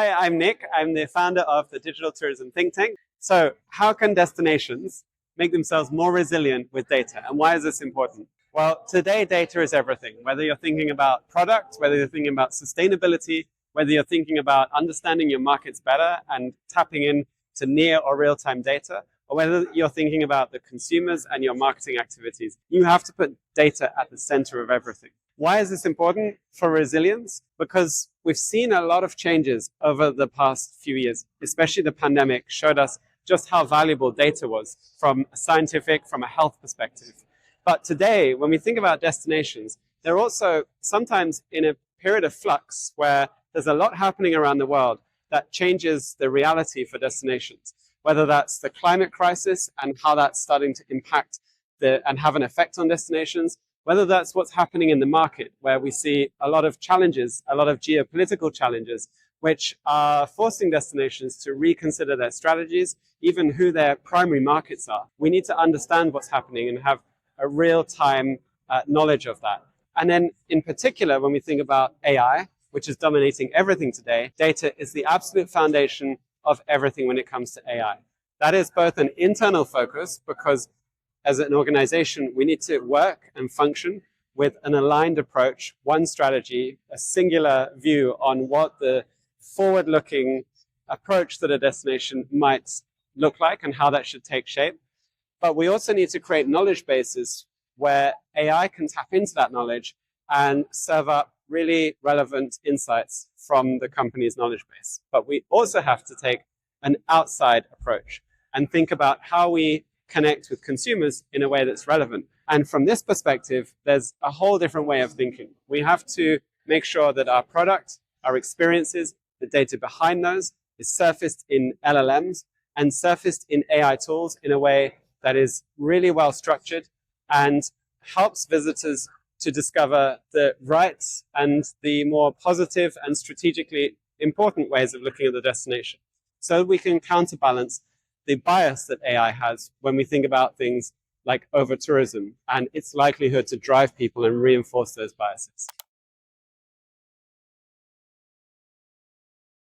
Hi, I'm Nick. I'm the founder of the Digital Tourism Think Tank. So how can destinations make themselves more resilient with data? And why is this important? Well, today data is everything. Whether you're thinking about products, whether you're thinking about sustainability, whether you're thinking about understanding your markets better and tapping in to near or real-time data, or whether you're thinking about the consumers and your marketing activities, you have to put data at the center of everything. Why is this important for resilience? Because we've seen a lot of changes over the past few years, especially the pandemic showed us just how valuable data was from a scientific, from a health perspective. But today, when we think about destinations, they're also sometimes in a period of flux where there's a lot happening around the world that changes the reality for destinations, whether that's the climate crisis and how that's starting to impact and have an effect on destinations, whether that's what's happening in the market, where we see a lot of challenges, a lot of geopolitical challenges, which are forcing destinations to reconsider their strategies, even who their primary markets are. We need to understand what's happening and have a real-time knowledge of that. And then in particular, when we think about AI, which is dominating everything today, data is the absolute foundation of everything when it comes to AI. That is both an internal focus, because as an organization, we need to work and function with an aligned approach, one strategy, a singular view on what the forward-looking approach that a destination might look like and how that should take shape. But we also need to create knowledge bases where AI can tap into that knowledge and serve up really relevant insights from the company's knowledge base. But we also have to take an outside approach and think about how we connect with consumers in a way that's relevant. And from this perspective, there's a whole different way of thinking. We have to make sure that our product, our experiences, the data behind those is surfaced in LLMs and surfaced in AI tools in a way that is really well structured and helps visitors to discover the right and the more positive and strategically important ways of looking at the destination. So we can counterbalance the bias that AI has when we think about things like over-tourism and its likelihood to drive people and reinforce those biases.